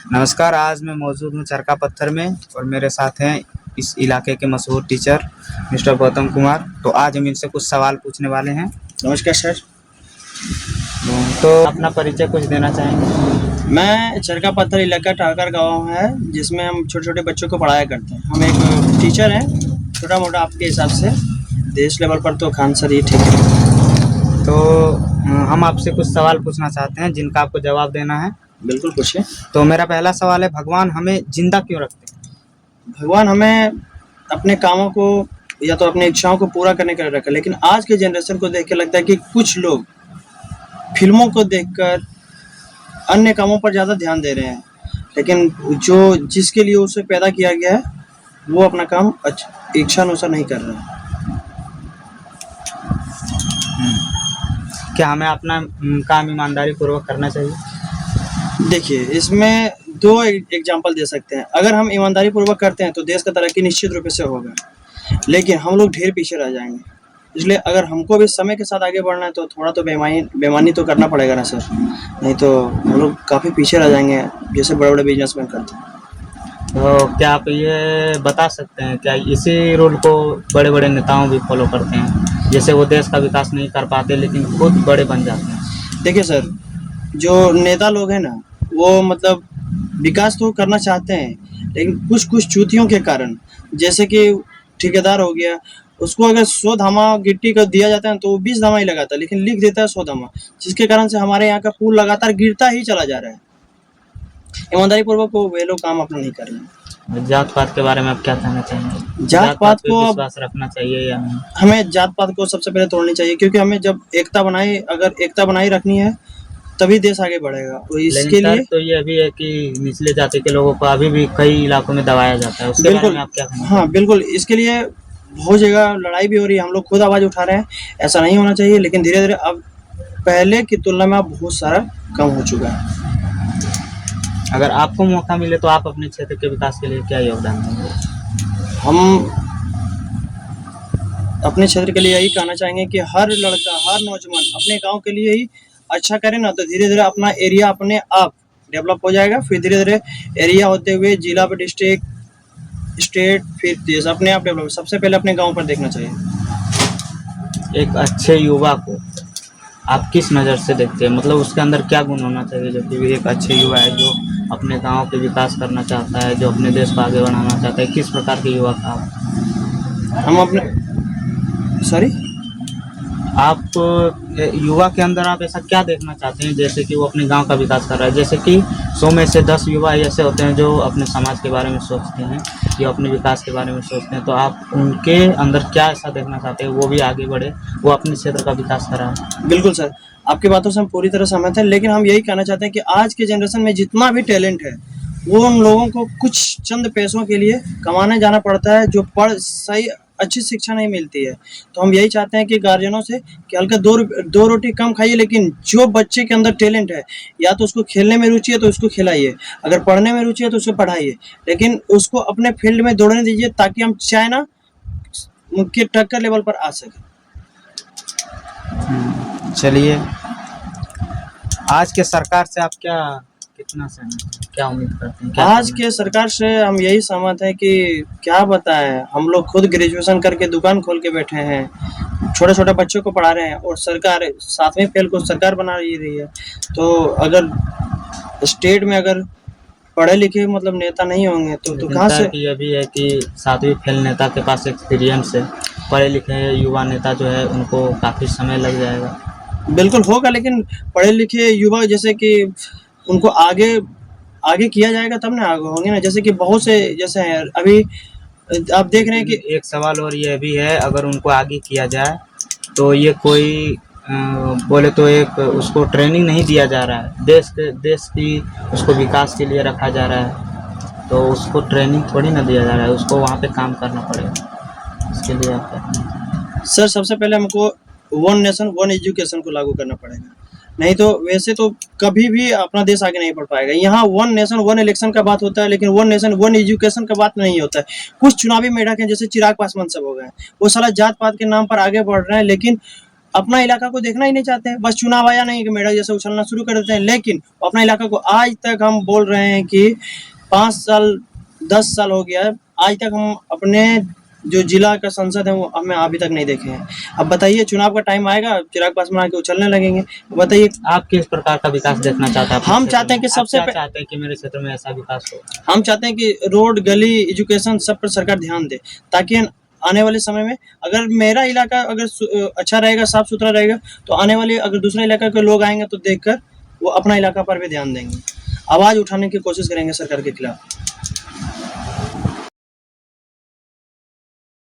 नमस्कार, आज मैं मौजूद हूँ चरका पत्थर में और मेरे साथ हैं इस इलाके के मशहूर टीचर मिस्टर गौतम कुमार। तो आज हम इनसे कुछ सवाल पूछने वाले हैं। नमस्कार सर। तो अपना परिचय कुछ देना चाहेंगे? मैं चरका पत्थर इलाका ठाकर गाँव है, जिसमें हम छोटे-छोटे बच्चों को पढ़ाया करते हैं। हम एक टीचर हैं, छोटा-मोटा आपके हिसाब से। देश लेवल पर तो खान सर ही ठीक है। तो हम आपसे कुछ सवाल पूछना चाहते हैं जिनका आपको जवाब देना है। बिल्कुल पूछिए। तो मेरा पहला सवाल है, भगवान हमें जिंदा क्यों रखते हैं? भगवान हमें अपने कामों को या तो अपनी इच्छाओं को पूरा करने के लिए रखा, लेकिन आज के जनरेशन को देख के लगता है कि कुछ लोग फ़िल्मों को देखकर अन्य कामों पर ज़्यादा ध्यान दे रहे हैं। लेकिन जो जिसके लिए उसे पैदा किया गया है, वो अपना काम इच्छानुसार नहीं कर रहा है। क्या हमें अपना काम ईमानदारी पूर्वक करना चाहिए? देखिए, इसमें 2 एग्ज़ाम्पल दे सकते हैं। अगर हम ईमानदारी पूर्वक करते हैं तो देश का तरक्की निश्चित रूप से होगा, लेकिन हम लोग ढेर पीछे रह जाएँगे। इसलिए अगर हमको भी समय के साथ आगे बढ़ना है तो थोड़ा तो बेईमानी तो करना पड़ेगा ना सर, नहीं तो हम लोग काफ़ी पीछे रह जाएँगे, जैसे बड़े-बड़े बिज़नेसमैन करते हैं। तो क्या आप ये बता सकते हैं, क्या इसी रूल को बड़े-बड़े नेताओं भी फॉलो करते हैं? जैसे वो देश का विकास नहीं कर पाते लेकिन खुद बड़े बन जाते हैं। देखिए सर, जो नेता लोग हैं ना, वो मतलब विकास तो करना चाहते हैं, लेकिन कुछ-कुछ चूतियों के कारण, जैसे कि ठेकेदार हो गया, उसको अगर 100 धामा गिट्टी का दिया जाता है तो वो 20 धामा ही लगाता है, लेकिन लिख देता है 100 धामा, जिसके कारण से हमारे यहाँ का पुल लगातार गिरता ही चला जा रहा है। ईमानदारी पूर्वक वो वे लोग काम अपना नहीं कर रहे हैं। जात-पात के बारे में आप क्या कहना चाहेंगे? जात-पात पे को विश्वास रखना चाहिए या नहीं? हमें जात-पात को सबसे पहले तोड़नी चाहिए, क्योंकि हमें जब अगर एकता बनाए रखनी है, तभी देश आगे बढ़ेगा। तो लेकिन इसके सर लिए तो ये भी है कि निचले जाति के लोगों को अभी भी कई इलाकों में दबाया जाता है, उसके बारे बिल्कुल, में आप क्या कहना हाँ, चाहेंगे? बिल्कुल, इसके लिए बहुत जगह लड़ाई भी हो रही है, हम लोग खुद आवाज़ उठा रहे हैं, ऐसा नहीं होना चाहिए, लेकिन धीरे-धीरे अब पहले की तुलना में अब बहुत सारा कम हो चुका है। अगर आपको मौका मिले तो आप अपने क्षेत्र के विकास के लिए क्या योगदान देंगे? हम अपने क्षेत्र के लिए यही कहना चाहेंगे कि हर लड़का, हर नौजवान अपने गाँव के लिए ही अच्छा करे ना, तो धीरे-धीरे अपना एरिया अपने आप डेवलप हो जाएगा, फिर धीरे-धीरे एरिया होते हुए जिला पे डिस्ट्रिक्ट, स्टेट, फिर देश अपने आप डेवलप। सबसे पहले अपने गाँव पर देखना चाहिए। एक अच्छे युवा को आप किस नज़र से देखते हैं? मतलब उसके अंदर क्या गुण होना चाहिए जो कि एक अच्छे युवा है जो अपने गाँव के विकास करना चाहता है, जो अपने देश को आगे बढ़ाना चाहता है, किस प्रकार के युवा का हम अपने सॉरी आप युवा के अंदर आप ऐसा क्या देखना चाहते हैं जैसे कि वो अपने गांव का विकास कर रहा है? जैसे कि 100 में से 10 युवा ऐसे होते हैं जो अपने समाज के बारे में सोचते हैं या अपने विकास के बारे में सोचते हैं, तो आप उनके अंदर क्या ऐसा देखना चाहते हैं वो भी आगे बढ़े, वो अपने क्षेत्र का विकास कराए? बिल्कुल सर, आपकी बातों से हम पूरी तरह सहमत हैं, लेकिन हम यही कहना चाहते हैं कि आज के जनरेशन में जितना भी टैलेंट है, वो उन लोगों को कुछ चंद पैसों के लिए कमाने जाना पड़ता है, जो सही अच्छी शिक्षा नहीं मिलती है। तो हम यही चाहते हैं कि गार्जियनों से कि हल्का 2 रोटी कम खाइए, लेकिन जो बच्चे के अंदर टैलेंट है, या तो उसको खेलने में रुचि है तो उसको खिलाइए, अगर पढ़ने में रुचि है तो उसको पढ़ाइए, लेकिन उसको अपने फील्ड में दौड़ने दीजिए, ताकि हम चाइना के टक्कर लेवल पर आ सकें। चलिए, आज के सरकार से आप कितना सहमत हैं? क्या उम्मीद करते हैं? आज के सरकार से हम यही सहमत हैं कि क्या बताएं, हम लोग खुद ग्रेजुएशन करके दुकान खोल के बैठे हैं, छोटे-छोटे बच्चों को पढ़ा रहे हैं, और सरकार 7वीं फेल को सरकार बना रही है। तो अगर स्टेट में अगर पढ़े लिखे मतलब नेता नहीं होंगे तो कहाँ से? ये भी है कि 7वीं फेल नेता के पास एक्सपीरियंस है, पढ़े लिखे युवा नेता जो है उनको काफ़ी समय लग जाएगा। बिल्कुल होगा, लेकिन पढ़े लिखे युवा जैसे कि उनको आगे किया जाएगा तब ना आगे होंगे ना, जैसे कि बहुत से जैसे हैं अभी आप देख रहे हैं कि एक सवाल और ये भी है, अगर उनको आगे किया जाए तो ये कोई बोले तो एक उसको ट्रेनिंग नहीं दिया जा रहा है, देश की उसको विकास के लिए रखा जा रहा है, तो उसको ट्रेनिंग थोड़ी ना दिया जा रहा है, उसको वहाँ पे काम करना पड़ेगा। इसके लिए आप क्या? सर सबसे पहले हमको वन नेशन वन एजुकेशन को लागू करना पड़ेगा, नहीं तो वैसे तो कभी भी अपना देश आगे नहीं बढ़ पाएगा। यहाँ वन नेशन वन इलेक्शन का बात होता है, लेकिन वन नेशन वन एजुकेशन का बात नहीं होता है। कुछ चुनावी मेढक हैं जैसे चिराग पासवान सब हो गए, वो साला जात पात के नाम पर आगे बढ़ रहे हैं, लेकिन अपना इलाका को देखना ही नहीं चाहते हैं। बस चुनाव आया नहीं कि मेढक जैसे उछलना शुरू कर देते हैं। लेकिन अपना इलाका को आज तक हम बोल रहे हैं कि 5 साल 10 साल हो गया है, आज तक हम अपने जो जिला का संसद है वो हमें अभी तक नहीं देखे हैं। अब बताइए चुनाव का टाइम आएगा, चिराग पासवान आके उछलने लगेंगे। बताइए आप किस प्रकार का विकास देखना चाहते हैं? अपने हम क्षेत्र चाहते हैं में? कि आप सबसे क्या पह- चाहते हैं कि मेरे क्षेत्र में ऐसा विकास हो? हम चाहते हैं कि रोड गली एजुकेशन सब पर सरकार ध्यान दे, ताकि आने वाले समय में अगर मेरा इलाका अगर अच्छा रहेगा, साफ सुथरा रहेगा, तो आने वाले अगर दूसरे इलाका के लोग आएंगे तो देखकर वो अपना इलाका पर भी ध्यान देंगे, आवाज उठाने की कोशिश करेंगे सरकार के खिलाफ।